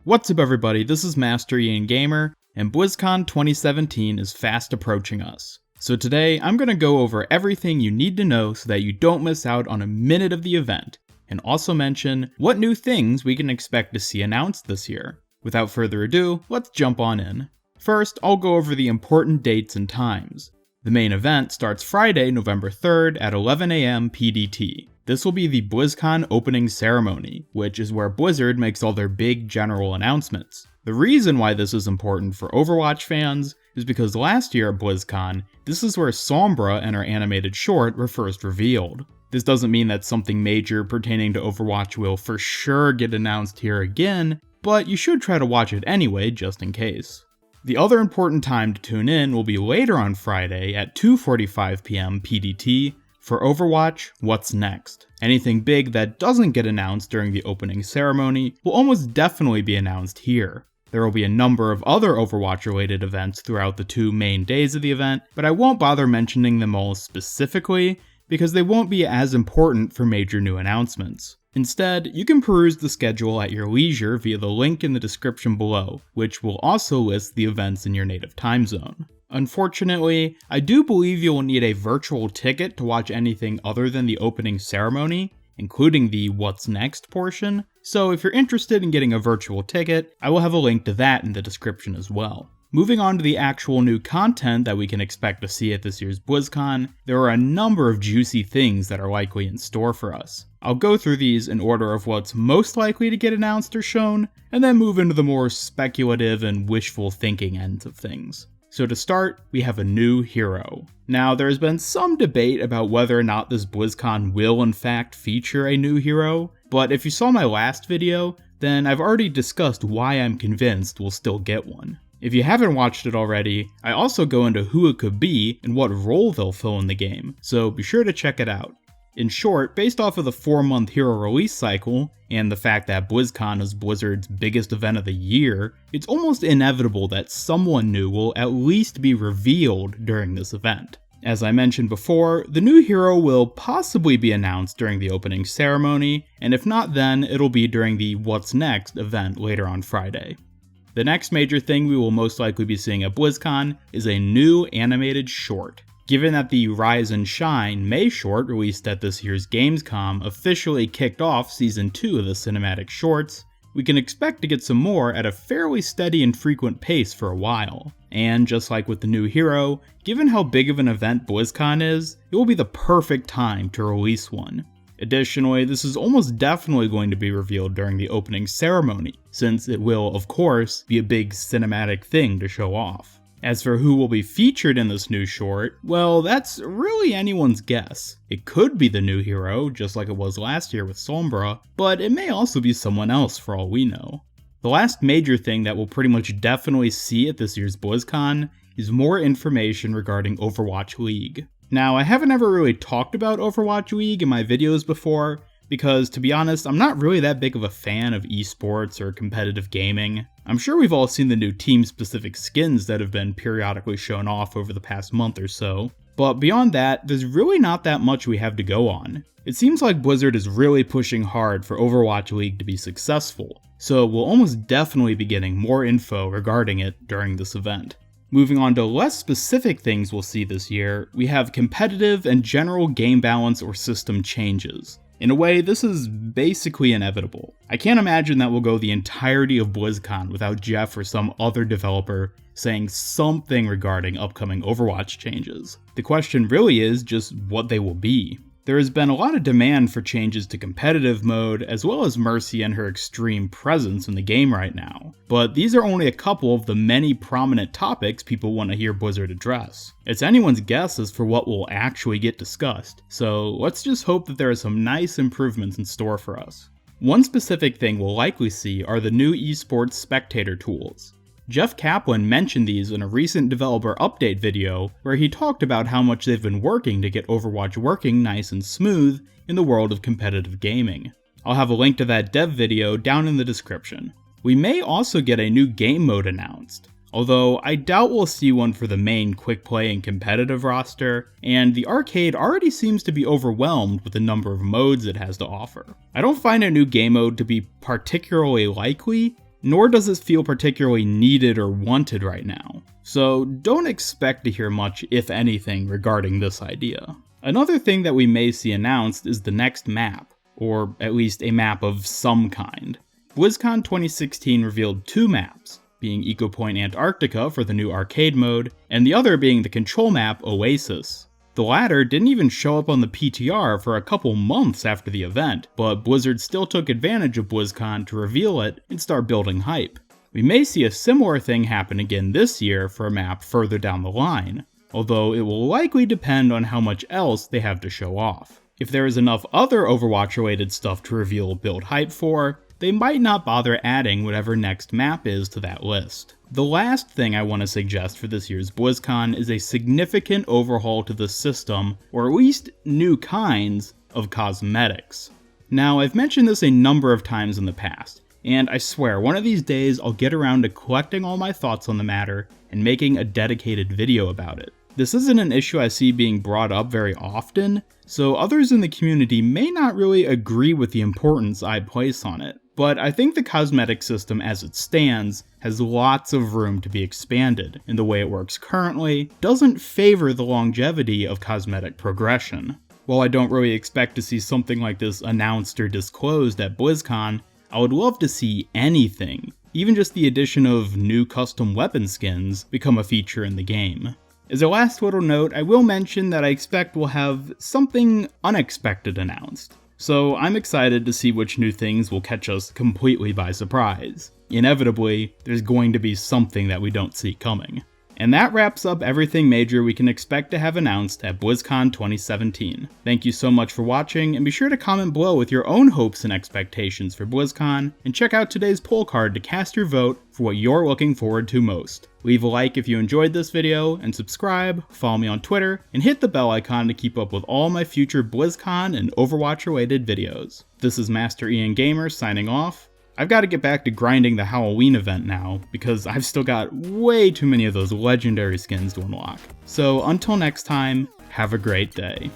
What's up everybody, this is Master Ian Gamer, and BlizzCon 2017 is fast approaching us. So today, I'm going to go over everything you need to know so that you don't miss out on a minute of the event, and also mention what new things we can expect to see announced this year. Without further ado, let's jump on in. First, I'll go over the important dates and times. The main event starts Friday, November 3rd at 11 AM PDT. This will be the BlizzCon opening ceremony, which is where Blizzard makes all their big general announcements. The reason why this is important for Overwatch fans is because last year at BlizzCon, this is where Sombra and her animated short were first revealed. This doesn't mean that something major pertaining to Overwatch will for sure get announced here again, but you should try to watch it anyway just in case. The other important time to tune in will be later on Friday at 2:45 PM PDT, for Overwatch, What's Next? Anything big that doesn't get announced during the opening ceremony will almost definitely be announced here. There will be a number of other Overwatch related events throughout the 2 main days of the event, but I won't bother mentioning them all specifically because they won't be as important for major new announcements. Instead, you can peruse the schedule at your leisure via the link in the description below, which will also list the events in your native time zone. Unfortunately, I do believe you will need a virtual ticket to watch anything other than the opening ceremony, including the What's Next portion, so if you're interested in getting a virtual ticket, I will have a link to that in the description as well. Moving on to the actual new content that we can expect to see at this year's BlizzCon, there are a number of juicy things that are likely in store for us. I'll go through these in order of what's most likely to get announced or shown, and then move into the more speculative and wishful thinking ends of things. So to start, we have a new hero. Now, there has been some debate about whether or not this BlizzCon will in fact feature a new hero, but if you saw my last video, then I've already discussed why I'm convinced we'll still get one. If you haven't watched it already, I also go into who it could be and what role they'll fill in the game, so be sure to check it out. In short, based off of the 4-month hero release cycle, and the fact that BlizzCon is Blizzard's biggest event of the year, it's almost inevitable that someone new will at least be revealed during this event. As I mentioned before, the new hero will possibly be announced during the opening ceremony, and if not then, it'll be during the What's Next event later on Friday. The next major thing we will most likely be seeing at BlizzCon is a new animated short. Given that the Rise and Shine May short released at this year's Gamescom officially kicked off Season 2 of the cinematic shorts, we can expect to get some more at a fairly steady and frequent pace for a while. And just like with the new hero, given how big of an event BlizzCon is, it will be the perfect time to release one. Additionally, this is almost definitely going to be revealed during the opening ceremony, since it will, of course, be a big cinematic thing to show off. As for who will be featured in this new short, well, that's really anyone's guess. It could be the new hero, just like it was last year with Sombra, but it may also be someone else for all we know. The last major thing that we'll pretty much definitely see at this year's BlizzCon is more information regarding Overwatch League. Now, I haven't ever really talked about Overwatch League in my videos before, because to be honest, I'm not really that big of a fan of esports or competitive gaming. I'm sure we've all seen the new team-specific skins that have been periodically shown off over the past month or so, but beyond that, there's really not that much we have to go on. It seems like Blizzard is really pushing hard for Overwatch League to be successful, so we'll almost definitely be getting more info regarding it during this event. Moving on to less specific things we'll see this year, we have competitive and general game balance or system changes. In a way, this is basically inevitable. I can't imagine that we'll go the entirety of BlizzCon without Jeff or some other developer saying something regarding upcoming Overwatch changes. The question really is just what they will be. There has been a lot of demand for changes to competitive mode, as well as Mercy and her extreme presence in the game right now. But these are only a couple of the many prominent topics people want to hear Blizzard address. It's anyone's guess as for what will actually get discussed, so let's just hope that there are some nice improvements in store for us. One specific thing we'll likely see are the new esports spectator tools. Jeff Kaplan mentioned these in a recent developer update video where he talked about how much they've been working to get Overwatch working nice and smooth in the world of competitive gaming. I'll have a link to that dev video down in the description. We may also get a new game mode announced, although I doubt we'll see one for the main quick play and competitive roster, and the arcade already seems to be overwhelmed with the number of modes it has to offer. I don't find a new game mode to be particularly likely, nor does it feel particularly needed or wanted right now. So don't expect to hear much, if anything, regarding this idea. Another thing that we may see announced is the next map, or at least a map of some kind. Blizzcon 2016 revealed 2 maps, being Eco Point Antarctica for the new arcade mode, and the other being the control map Oasis. The latter didn't even show up on the PTR for a couple months after the event, but Blizzard still took advantage of BlizzCon to reveal it and start building hype. We may see a similar thing happen again this year for a map further down the line, although it will likely depend on how much else they have to show off. If there is enough other Overwatch related stuff to reveal build hype for, they might not bother adding whatever next map is to that list. The last thing I want to suggest for this year's BlizzCon is a significant overhaul to the system, or at least new kinds of cosmetics. Now, I've mentioned this a number of times in the past, and I swear one of these days I'll get around to collecting all my thoughts on the matter and making a dedicated video about it. This isn't an issue I see being brought up very often, so others in the community may not really agree with the importance I place on it. But I think the cosmetic system as it stands has lots of room to be expanded, and the way it works currently doesn't favor the longevity of cosmetic progression. While I don't really expect to see something like this announced or disclosed at BlizzCon, I would love to see anything, even just the addition of new custom weapon skins, become a feature in the game. As a last little note, I will mention that I expect we'll have something unexpected announced. So I'm excited to see which new things will catch us completely by surprise. Inevitably, there's going to be something that we don't see coming. And that wraps up everything major we can expect to have announced at BlizzCon 2017. Thank you so much for watching, and be sure to comment below with your own hopes and expectations for BlizzCon, and check out today's poll card to cast your vote for what you're looking forward to most. Leave a like if you enjoyed this video, and subscribe, follow me on Twitter, and hit the bell icon to keep up with all my future BlizzCon and Overwatch related videos. This is Master Ian Gamer signing off. I've got to get back to grinding the Halloween event now, because I've still got way too many of those legendary skins to unlock. So until next time, have a great day.